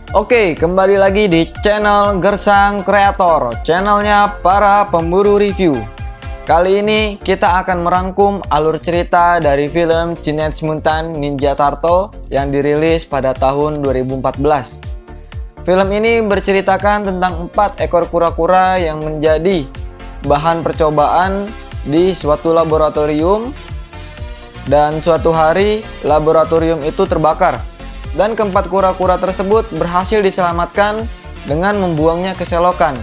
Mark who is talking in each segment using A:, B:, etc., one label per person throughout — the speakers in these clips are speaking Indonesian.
A: Oke, kembali lagi di channel Gersang Kreator, channelnya para pemburu review. Kali ini kita akan merangkum alur cerita dari film Teenage Mutant Ninja Turtle yang dirilis pada tahun 2014. Film ini berceritakan tentang 4 ekor kura-kura yang menjadi bahan percobaan di suatu laboratorium, dan suatu hari laboratorium itu terbakar. Dan keempat kura-kura tersebut berhasil diselamatkan dengan membuangnya ke selokan.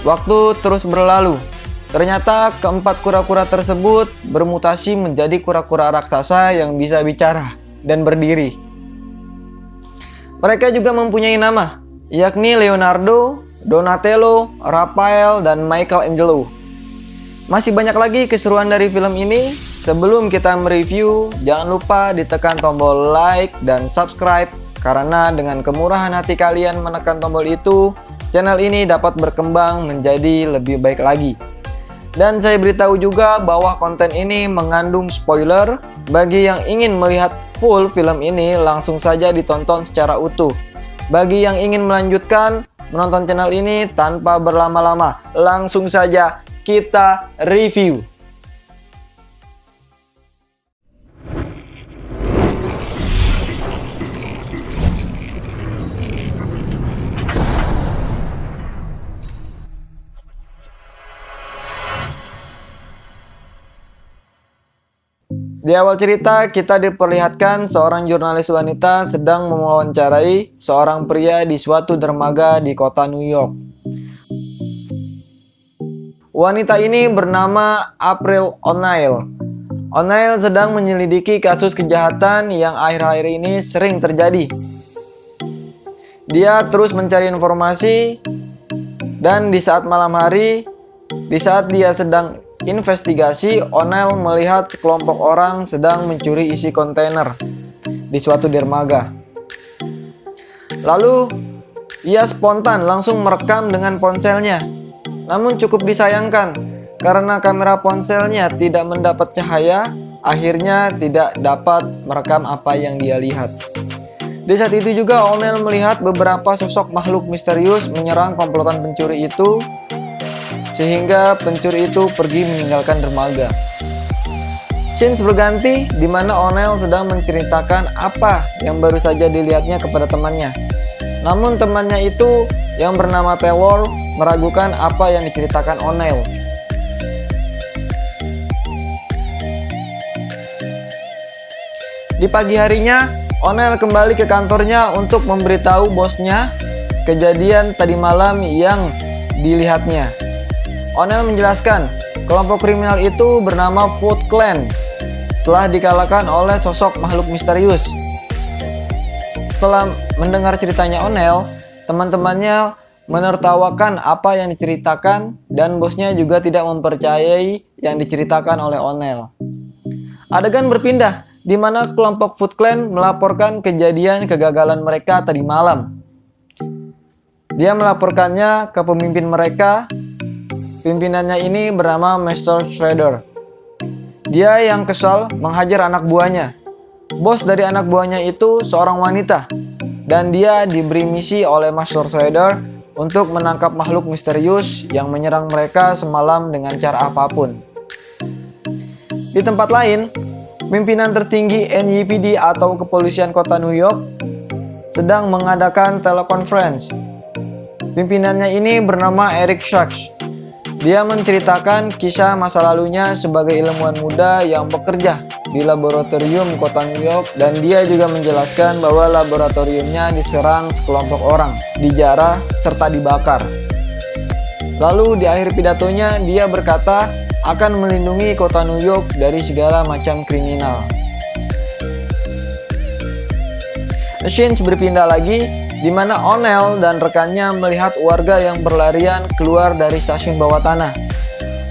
A: Waktu terus berlalu. Ternyata keempat kura-kura tersebut bermutasi menjadi kura-kura raksasa yang bisa bicara dan berdiri. Mereka juga mempunyai nama, yakni Leonardo, Donatello, Raphael, dan Michelangelo. Masih banyak lagi keseruan dari film ini. Sebelum kita mereview, jangan lupa ditekan tombol like dan subscribe, karena dengan kemurahan hati kalian menekan tombol itu, channel ini dapat berkembang menjadi lebih baik lagi. Dan saya beritahu juga bahwa konten ini mengandung spoiler. Bagi yang ingin melihat full film ini, langsung saja ditonton secara utuh. Bagi yang ingin melanjutkan menonton channel ini tanpa berlama-lama, langsung saja kita review. Di awal cerita, kita diperlihatkan seorang jurnalis wanita sedang mewawancarai seorang pria di suatu dermaga di kota New York. Wanita ini bernama April O'Neil. O'Neil sedang menyelidiki kasus kejahatan yang akhir-akhir ini sering terjadi. Dia terus mencari informasi, dan di saat malam hari, di saat dia sedang investigasi, O'Neil melihat sekelompok orang sedang mencuri isi kontainer di suatu dermaga. Lalu, ia spontan langsung merekam dengan ponselnya. Namun cukup disayangkan, karena kamera ponselnya tidak mendapat cahaya, akhirnya tidak dapat merekam apa yang dia lihat. Di saat itu juga O'Neil melihat beberapa sosok makhluk misterius menyerang komplotan pencuri itu, sehingga pencuri itu pergi meninggalkan dermaga. Scenes berganti di mana O'Neil sedang menceritakan apa yang baru saja dilihatnya kepada temannya. Namun temannya itu yang bernama Taylor meragukan apa yang diceritakan O'Neil. Di pagi harinya, O'Neil kembali ke kantornya untuk memberitahu bosnya kejadian tadi malam yang dilihatnya. O'Neil menjelaskan, kelompok kriminal itu bernama Foot Clan telah dikalahkan oleh sosok makhluk misterius. Setelah mendengar ceritanya O'Neil, teman-temannya menertawakan apa yang diceritakan, dan bosnya juga tidak mempercayai yang diceritakan oleh O'Neil. Adegan berpindah, di mana kelompok Foot Clan melaporkan kejadian kegagalan mereka tadi malam. Dia melaporkannya ke pemimpin mereka. Pimpinannya ini bernama Master Shredder. Dia yang kesal menghajar anak buahnya. Bos dari anak buahnya itu seorang wanita, dan dia diberi misi oleh Master Shredder untuk menangkap makhluk misterius yang menyerang mereka semalam dengan cara apapun. Di tempat lain, pimpinan tertinggi NYPD atau kepolisian kota New York sedang mengadakan telekonferensi. Pimpinannya ini bernama Eric Sachs. Dia menceritakan kisah masa lalunya sebagai ilmuwan muda yang bekerja di laboratorium kota New York, dan dia juga menjelaskan bahwa laboratoriumnya diserang sekelompok orang, dijarah, serta dibakar. Lalu di akhir pidatonya dia berkata akan melindungi kota New York dari segala macam kriminal. Scenes berpindah lagi, di mana O'Neil dan rekannya melihat warga yang berlarian keluar dari stasiun bawah tanah.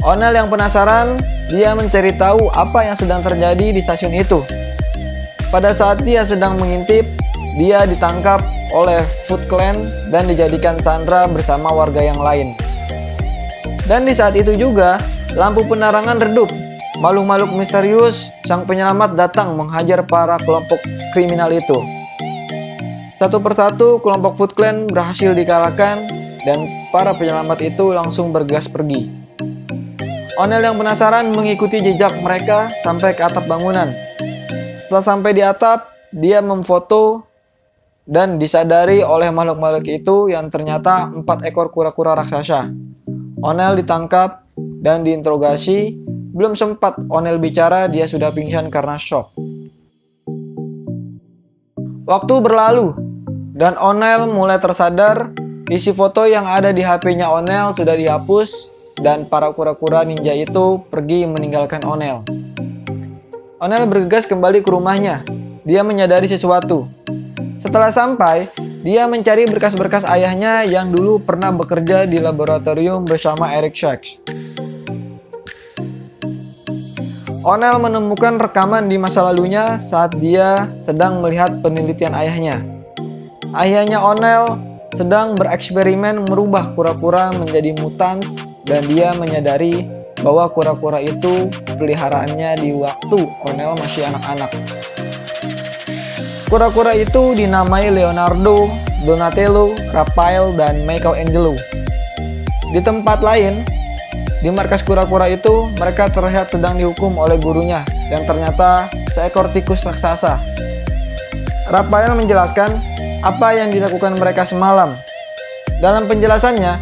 A: O'Neil yang penasaran, dia mencari tahu apa yang sedang terjadi di stasiun itu. Pada saat dia sedang mengintip, dia ditangkap oleh Foot Clan dan dijadikan sandera bersama warga yang lain. Dan di saat itu juga, lampu penerangan redup. Makhluk-makhluk misterius sang penyelamat datang menghajar para kelompok kriminal itu. Satu persatu kelompok Foot Clan berhasil dikalahkan dan para penyelamat itu langsung bergegas pergi. O'Neill yang penasaran mengikuti jejak mereka sampai ke atap bangunan. Setelah sampai di atap, dia memfoto dan disadari oleh makhluk-makhluk itu yang ternyata 4 ekor kura-kura raksasa. O'Neill ditangkap dan diinterogasi. Belum sempat O'Neill bicara, dia sudah pingsan karena shock. Waktu berlalu dan O'Neill mulai tersadar. Isi foto yang ada di HP-nya O'Neill sudah dihapus dan para kura-kura ninja itu pergi meninggalkan O'Neill. O'Neill bergegas kembali ke rumahnya. Dia menyadari sesuatu. Setelah sampai, dia mencari berkas-berkas ayahnya yang dulu pernah bekerja di laboratorium bersama Eric Sachs. O'Neill menemukan rekaman di masa lalunya saat dia sedang melihat penelitian ayahnya. Ayahnya O'Neill sedang bereksperimen merubah kura-kura menjadi mutan dan dia menyadari bahwa kura-kura itu peliharaannya di waktu O'Neill masih anak-anak. Kura-kura itu dinamai Leonardo, Donatello, Raphael, dan Michelangelo. Di tempat lain, di markas kura-kura itu, mereka terlihat sedang dihukum oleh gurunya yang ternyata seekor tikus raksasa. Raphael menjelaskan apa yang dilakukan mereka semalam. Dalam penjelasannya,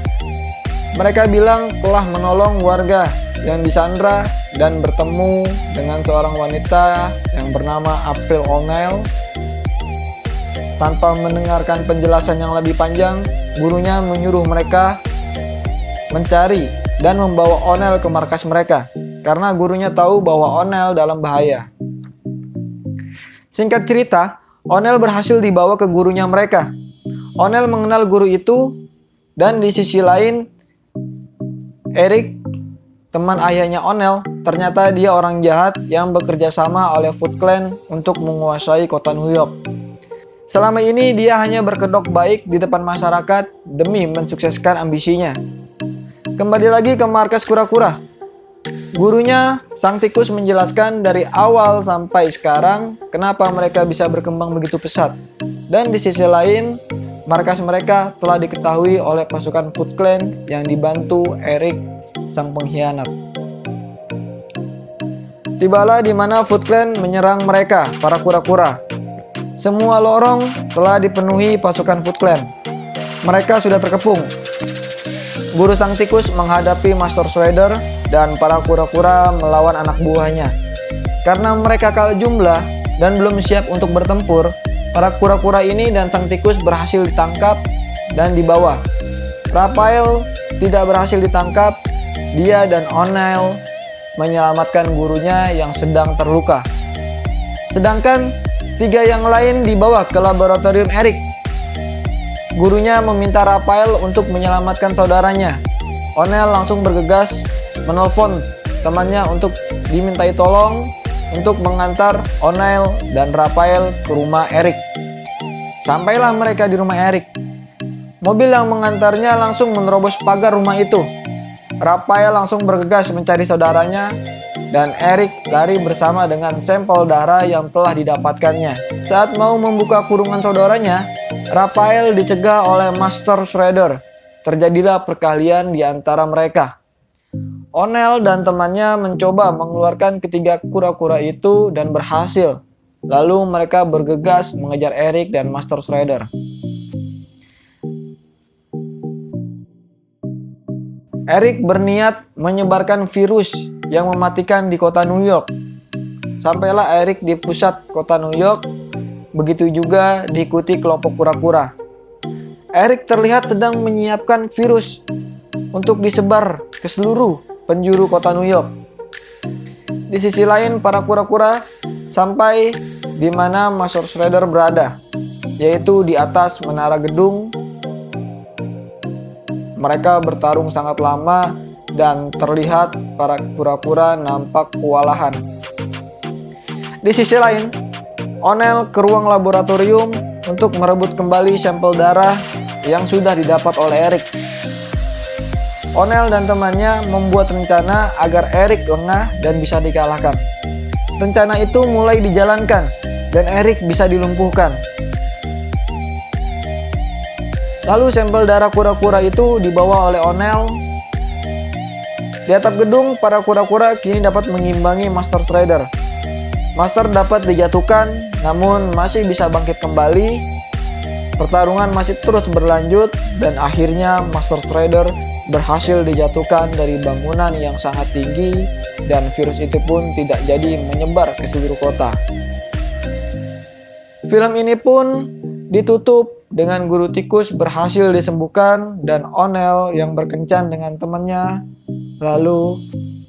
A: mereka bilang telah menolong warga yang disandra dan bertemu dengan seorang wanita yang bernama April O'Neill. Tanpa mendengarkan penjelasan yang lebih panjang, gurunya menyuruh mereka mencari dan membawa O'Neill ke markas mereka karena gurunya tahu bahwa O'Neill dalam bahaya. Singkat cerita, O'Neill berhasil dibawa ke gurunya mereka. O'Neill mengenal guru itu dan di sisi lain, Eric, teman ayahnya O'Neill, ternyata dia orang jahat yang bekerja sama oleh Foot Clan untuk menguasai kota New York. Selama ini dia hanya berkedok baik di depan masyarakat demi mensukseskan ambisinya. Kembali lagi ke markas kura-kura. Gurunya, sang tikus, menjelaskan dari awal sampai sekarang kenapa mereka bisa berkembang begitu pesat. Dan di sisi lain, markas mereka telah diketahui oleh pasukan Foot Clan yang dibantu Eric, sang pengkhianat. Tibalah di mana Foot Clan menyerang mereka, para kura-kura. Semua lorong telah dipenuhi pasukan Foot Clan. Mereka sudah terkepung. Guru sang tikus menghadapi Master Shredder dan para kura-kura melawan anak buahnya. Karena mereka kalah jumlah dan belum siap untuk bertempur, para kura-kura ini dan sang tikus berhasil ditangkap dan dibawa. Raphael tidak berhasil ditangkap. Dia dan O'Neill menyelamatkan gurunya yang sedang terluka. Sedangkan 3 yang lain dibawa ke laboratorium Eric. Gurunya meminta Raphael untuk menyelamatkan saudaranya. O'Neill langsung bergegas menelpon temannya untuk dimintai tolong untuk mengantar O'Neill dan Raphael ke rumah Eric. Sampailah mereka di rumah Eric. Mobil yang mengantarnya langsung menerobos pagar rumah itu. Raphael langsung bergegas mencari saudaranya dan Eric lari bersama dengan sampel darah yang telah didapatkannya. Saat mau membuka kurungan saudaranya, Raphael dicegah oleh Master Shredder. Terjadilah perkelahian di antara mereka. O'Neill dan temannya mencoba mengeluarkan ketiga kura-kura itu dan berhasil. Lalu mereka bergegas mengejar Eric dan Master Shredder. Eric berniat menyebarkan virus yang mematikan di kota New York. Sampailah Eric di pusat kota New York, begitu juga diikuti kelompok kura-kura. Eric terlihat sedang menyiapkan virus untuk disebar ke seluruh penjuru kota New York. Di sisi lain, para kura-kura sampai di mana Master Shredder berada, yaitu di atas menara gedung. Mereka bertarung sangat lama dan terlihat para kura-kura nampak kewalahan. Di sisi lain, O'Neill ke ruang laboratorium untuk merebut kembali sampel darah yang sudah didapat oleh Eric. O'Neill dan temannya membuat rencana agar Eric lengah dan bisa dikalahkan. Rencana itu mulai dijalankan dan Eric bisa dilumpuhkan. Lalu sampel darah kura-kura itu dibawa oleh Onel. Di atap gedung, para kura-kura kini dapat mengimbangi Master Strider. Master dapat dijatuhkan, namun masih bisa bangkit kembali. Pertarungan masih terus berlanjut, dan akhirnya Master Strider berhasil dijatuhkan dari bangunan yang sangat tinggi, dan virus itu pun tidak jadi menyebar ke seluruh kota. Film ini pun ditutup dengan guru tikus berhasil disembuhkan dan Onel yang berkencan dengan temannya. Lalu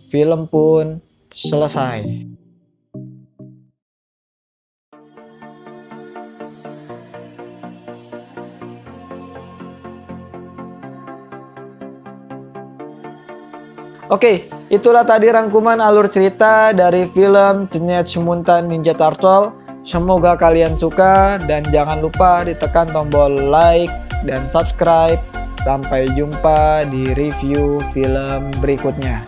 A: film pun selesai. Oke, itulah tadi rangkuman alur cerita dari film Teenage Mutant Ninja Turtle. Semoga kalian suka dan jangan lupa ditekan tombol like dan subscribe. Sampai jumpa di review film berikutnya.